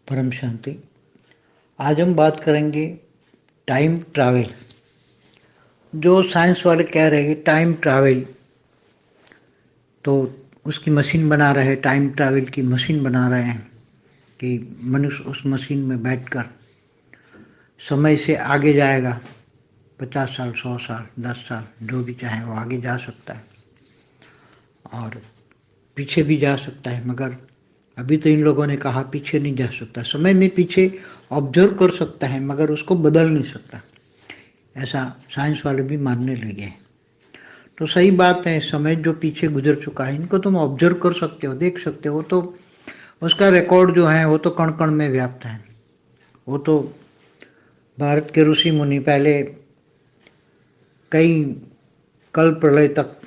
परम शांति। आज हम बात करेंगे टाइम ट्रैवल। जो साइंस वाले कह रहे हैं कि टाइम ट्रैवल, तो उसकी मशीन बना रहे हैं, टाइम ट्रैवल की मशीन बना रहे हैं कि मनुष्य उस मशीन में बैठकर समय से आगे जाएगा। 50 साल, 100 साल, 10 साल, जो भी चाहे वो आगे जा सकता है और पीछे भी जा सकता है। मगर अभी तो इन लोगों ने कहा पीछे नहीं जा सकता। समय में पीछे ऑब्जर्व कर सकता है मगर उसको बदल नहीं सकता, ऐसा साइंस वाले भी मानने लगे हैं। तो सही बात है, समय जो पीछे गुजर चुका है इनको तुम ऑब्जर्व कर सकते हो, देख सकते हो। तो उसका रिकॉर्ड जो है वो तो कण कण में व्याप्त है। वो तो भारत के ऋषि मुनि पहले कई कल्प प्रलय तक,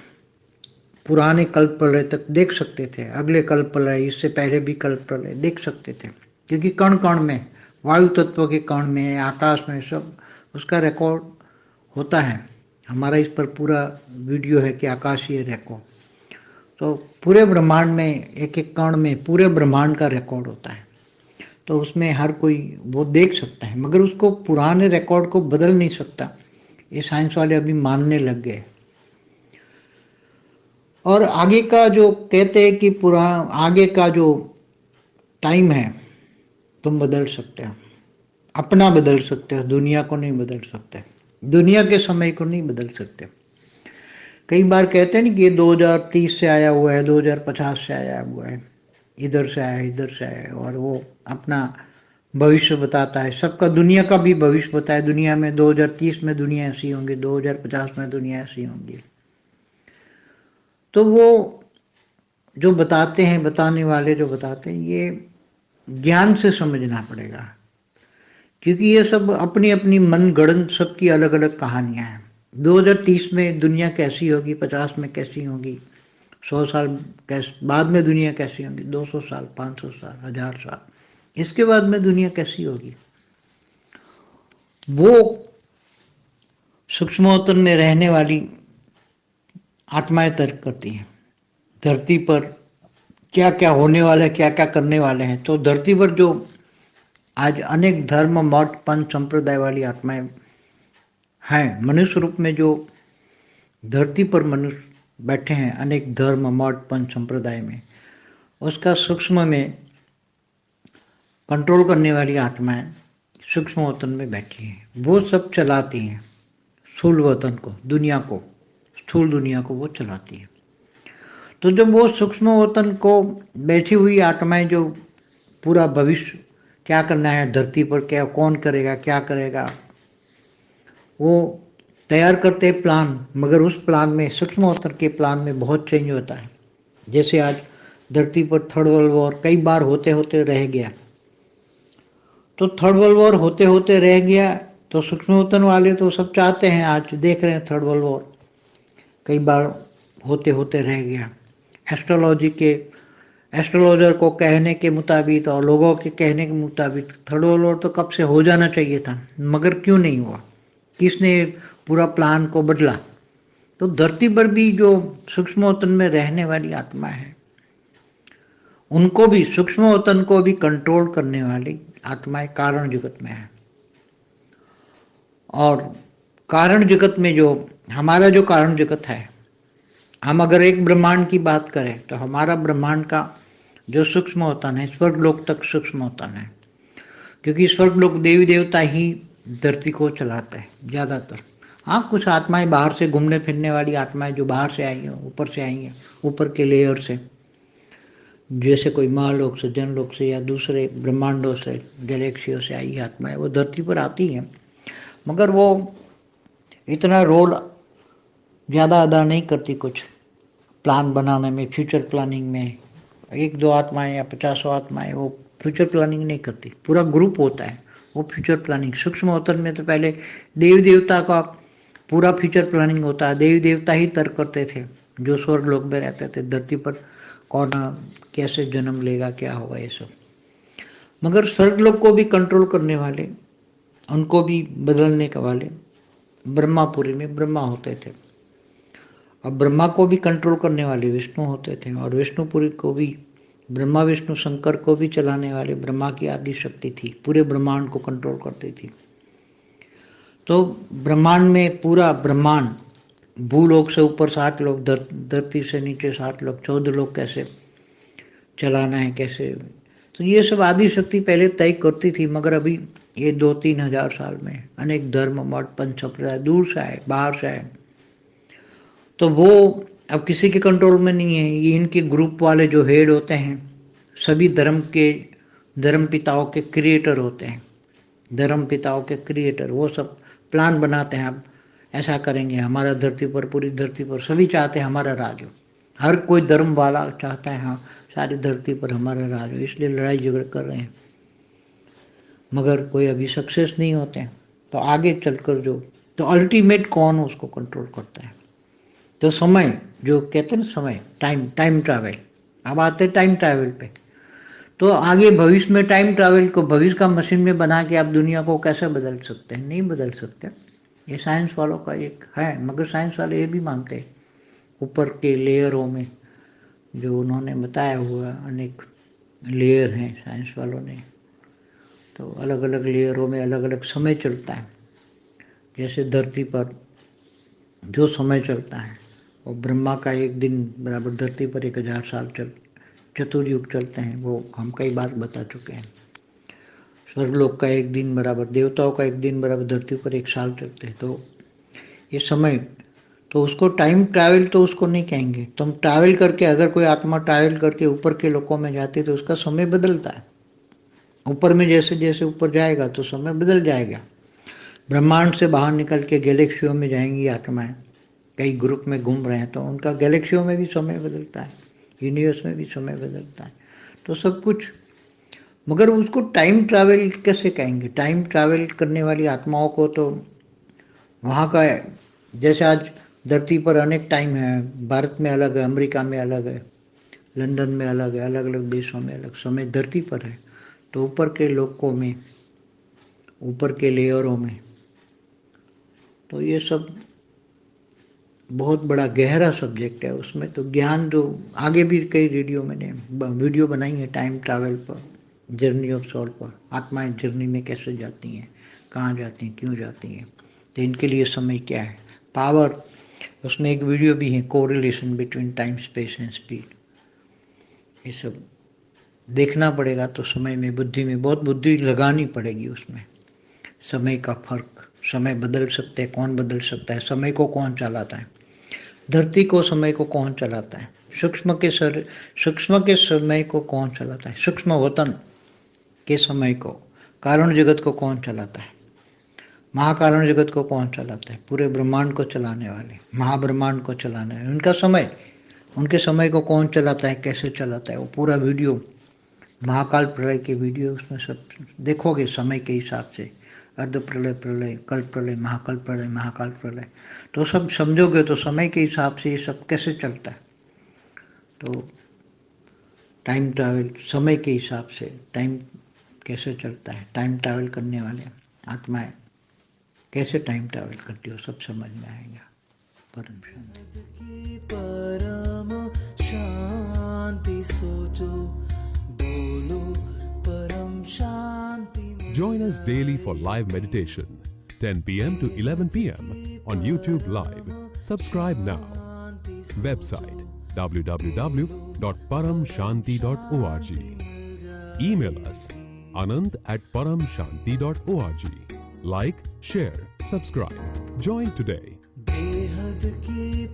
पुराने कल्प प्रलय तक देख सकते थे। अगले कल्प प्रलय, इससे पहले भी कल्प प्रलय देख सकते थे, क्योंकि कण कण में, वायु तत्व के कण में, आकाश में सब उसका रिकॉर्ड होता है। हमारा इस पर पूरा वीडियो है कि आकाशीय रिकॉर्ड। तो पूरे ब्रह्मांड में एक एक कण में पूरे ब्रह्मांड का रिकॉर्ड होता है। तो उसमें हर कोई वो देख सकता है, मगर उसको पुराने रिकॉर्ड को बदल नहीं सकता। ये साइंस वाले अभी मानने लग गए। और आगे का जो कहते हैं कि आगे का जो टाइम है तुम बदल सकते हो, अपना बदल सकते हो, दुनिया को नहीं बदल सकते, दुनिया के समय को नहीं बदल सकते। कई बार कहते हैं ना कि ये 2030 से आया हुआ है, 2050 से आया हुआ है, इधर से आया, इधर से आया, और वो अपना भविष्य बताता है। सबका, दुनिया का भी भविष्य बताया। दुनिया में 2030 में दुनिया ऐसी होंगी, 2050 में दुनिया ऐसी होंगी। तो वो जो बताते हैं, बताने वाले जो बताते हैं, ये ज्ञान से समझना पड़ेगा, क्योंकि ये सब अपनी अपनी मन गढ़ंत, सबकी अलग अलग कहानियां हैं। 2030 में दुनिया कैसी होगी, 50 में कैसी होगी, 100 साल बाद में दुनिया कैसी होगी, 200 साल, 500 साल, 1000 साल इसके बाद में दुनिया कैसी होगी, वो सूक्ष्मोत्तन में रहने वाली आत्माएं तर्क करती हैं। धरती पर क्या क्या होने वाला है, क्या क्या करने वाले हैं। तो धरती पर जो आज अनेक धर्म, मठ, पंथ, संप्रदाय वाली आत्माएं हैं, मनुष्य रूप में जो धरती पर मनुष्य बैठे हैं, अनेक धर्म, मठ, पंथ, संप्रदाय में, उसका सूक्ष्म में कंट्रोल करने वाली आत्माएं सूक्ष्म वतन में बैठी हैं। वो सब चलाती हैं स्थूल वतन को, दुनिया को, स्थूल दुनिया को वो चलाती है। तो जब वो सूक्ष्म वतन को बैठी हुई आत्माएं जो पूरा भविष्य क्या करना है धरती पर, क्या कौन करेगा, क्या करेगा, वो तैयार करते हैं प्लान। मगर उस प्लान में, सूक्ष्म वतन के प्लान में बहुत चेंज होता है। जैसे आज धरती पर थर्ड वर्ल्ड वॉर कई बार होते होते रह गया, तो थर्ड वर्ल्ड वॉर होते होते रह गया। तो सूक्ष्मवतन वाले तो सब चाहते हैं, आज देख रहे हैं थर्ड वर्ल्ड वॉर कई बार होते होते रह गया। एस्ट्रोलॉजर को कहने के मुताबिक और लोगों के कहने के मुताबिक थर्ड वर्ल्ड वॉर तो कब से हो जाना चाहिए था, मगर क्यों नहीं हुआ, किसने पूरा प्लान को बदला। तो धरती पर भी जो सूक्ष्मवतन में रहने वाली आत्मा है, उनको भी, सूक्ष्मवतन को भी कंट्रोल करने वाली आत्माएं कारण जगत में है। और कारण जगत में जो हमारा जो कारण जगत है, हम अगर एक ब्रह्मांड की बात करें तो हमारा ब्रह्मांड का जो सूक्ष्म होतन है, स्वर्ग लोक तक सूक्ष्म होतन है, क्योंकि स्वर्ग लोक देवी देवता ही धरती को चलाते हैं ज़्यादातर। हाँ, कुछ आत्माएं बाहर से घूमने फिरने वाली आत्माएं जो बाहर से आई हैं, ऊपर से आई हैं, ऊपर के लेयर से, जैसे कोई महालोक से, जनलोक से, या दूसरे ब्रह्मांडों से, गैलेक्सियों से आई आत्माएं, वो धरती पर आती हैं। मगर वो इतना रोल ज़्यादा अदा नहीं करती कुछ प्लान बनाने में, फ्यूचर प्लानिंग में। एक दो आत्माएं या 50 आत्माएं वो फ्यूचर प्लानिंग नहीं करती, पूरा ग्रुप होता है वो फ्यूचर प्लानिंग। सूक्ष्म अवतरण में तो पहले देवी देवता का पूरा फ्यूचर प्लानिंग होता है। देवी देवता ही तर्क करते थे जो स्वर्ग लोक में रहते थे, धरती पर कौन कैसे जन्म लेगा, क्या होगा, ये सब। मगर स्वर्ग लोक को भी कंट्रोल करने वाले, उनको भी बदलने के वाले ब्रह्मापुरी में ब्रह्मा होते थे। अब ब्रह्मा को भी कंट्रोल करने वाले विष्णु होते थे, और विष्णुपुरी को भी ब्रह्मा विष्णु शंकर को भी चलाने वाले ब्रह्मा की आदि शक्ति थी, पूरे ब्रह्मांड को कंट्रोल करती थी। तो ब्रह्मांड में पूरा ब्रह्मांड, भूलोक से ऊपर 60 लोग, धरती से नीचे 60 लोग, 14 लोग कैसे चलाना है, कैसे, तो ये सब आदि शक्ति पहले तय करती थी। मगर अभी ये 2-3 हजार साल में अनेक धर्म, मठ, पंच संप्रदाय दूर से आए, बाहर से आए, तो वो अब किसी के कंट्रोल में नहीं है। ये इनके ग्रुप वाले जो हेड होते हैं, सभी धर्म पिताओं के क्रिएटर होते हैं, धर्म पिताओं के क्रिएटर, वो सब प्लान बनाते हैं, अब ऐसा करेंगे, हमारा धरती पर, पूरी धरती पर सभी चाहते हैं हमारा राज हो, हर कोई धर्म वाला चाहता है हाँ सारी धरती पर हमारा राज हो, इसलिए लड़ाई झगड़ कर रहे हैं, मगर कोई अभी सक्सेस नहीं होते हैं। तो आगे चलकर तो अल्टीमेट कौन उसको कंट्रोल करता है, तो समय, जो कहते हैं ना समय, टाइम ट्रैवल। अब आते हैं टाइम ट्रैवल पे। तो आगे भविष्य में टाइम ट्रैवल को भविष्य का मशीन में बना के आप दुनिया को कैसे बदल सकते हैं? नहीं बदल सकते। ये साइंस वालों का एक है, मगर साइंस वाले ये भी मानते हैं ऊपर के लेयरों में जो उन्होंने बताया हुआ अनेक लेयर हैं साइंस वालों ने, तो अलग अलग लेयरों में अलग अलग समय चलता है। जैसे धरती पर जो समय चलता है, और ब्रह्मा का एक दिन बराबर धरती पर 1000 साल चतुर्युग चलते हैं, वो हम कई बार बता चुके हैं। स्वर्गलोक का एक दिन बराबर, देवताओं का एक दिन बराबर धरती पर 1 साल चलते हैं। तो ये समय, तो उसको टाइम ट्रैवल तो उसको नहीं कहेंगे। तुम ट्रैवल करके, अगर कोई आत्मा ट्रैवल करके ऊपर के लोकों में जाती है तो उसका समय बदलता है। ऊपर में जैसे जैसे ऊपर जाएगा तो समय बदल जाएगा। ब्रह्मांड से बाहर निकल के गैलेक्सियों में जाएंगी आत्माएं, कई ग्रुप में घूम रहे हैं, तो उनका गैलेक्सियों में भी समय बदलता है, यूनिवर्स में भी समय बदलता है, तो सब कुछ। मगर उसको टाइम ट्रैवल कैसे कहेंगे? टाइम ट्रैवल करने वाली आत्माओं को तो वहाँ का, जैसे आज धरती पर अनेक टाइम है, भारत में अलग है, अमेरिका में अलग है, लंदन में अलग है, अलग अलग देशों में अलग समय धरती पर है। तो ऊपर के लोकों में, ऊपर के लेयरों में, तो ये सब बहुत बड़ा गहरा सब्जेक्ट है। उसमें तो ज्ञान जो आगे भी कई मैंने वीडियो बनाई है टाइम ट्रैवल पर, जर्नी ऑफ सोल पर, आत्माएं जर्नी में कैसे जाती हैं, कहाँ जाती हैं, क्यों जाती हैं, तो इनके लिए समय क्या है, पावर। उसमें एक वीडियो भी है, correlation between time, space and speed. ये सब देखना पड़ेगा। तो समय में, बुद्धि में बहुत बुद्धि लगानी पड़ेगी उसमें। समय का फर्क, समय बदल सकते हैं, कौन बदल सकता है, समय को कौन चलाता है, धरती को, समय को कौन चलाता है, सूक्ष्म के समय को कौन चलाता है, सूक्ष्म वतन के समय को, कारण जगत को कौन चलाता है, महाकारण जगत को कौन चलाता है, पूरे ब्रह्मांड को चलाने वाले, महाब्रह्मांड को चलाने वाले, उनका समय, उनके समय को कौन चलाता है, कैसे चलाता है, वो पूरा वीडियो, महाकाल प्रलय के वीडियो उसमें सब देखोगे समय के हिसाब से, अर्ध प्रलय, प्रलय, कल्प प्रलय, महाकाल प्रलय, तो सब समझोगे तो समय के हिसाब से ये सब कैसे चलता है। तो टाइम ट्रैवल समय के हिसाब से, टाइम कैसे चलता है, टाइम ट्रैवल करने वाले आत्माएं कैसे टाइम ट्रैवल करती हो, सब समझ में आएगा। परम शांति सोचो, बोलो परम शांति। Join us daily for live meditation, 10 p.m. to 11 p.m. on YouTube Live. Subscribe now. Website www.paramshanti.org. Email us anand@paramshanti.org. Like, share, subscribe. Join today. बेहद की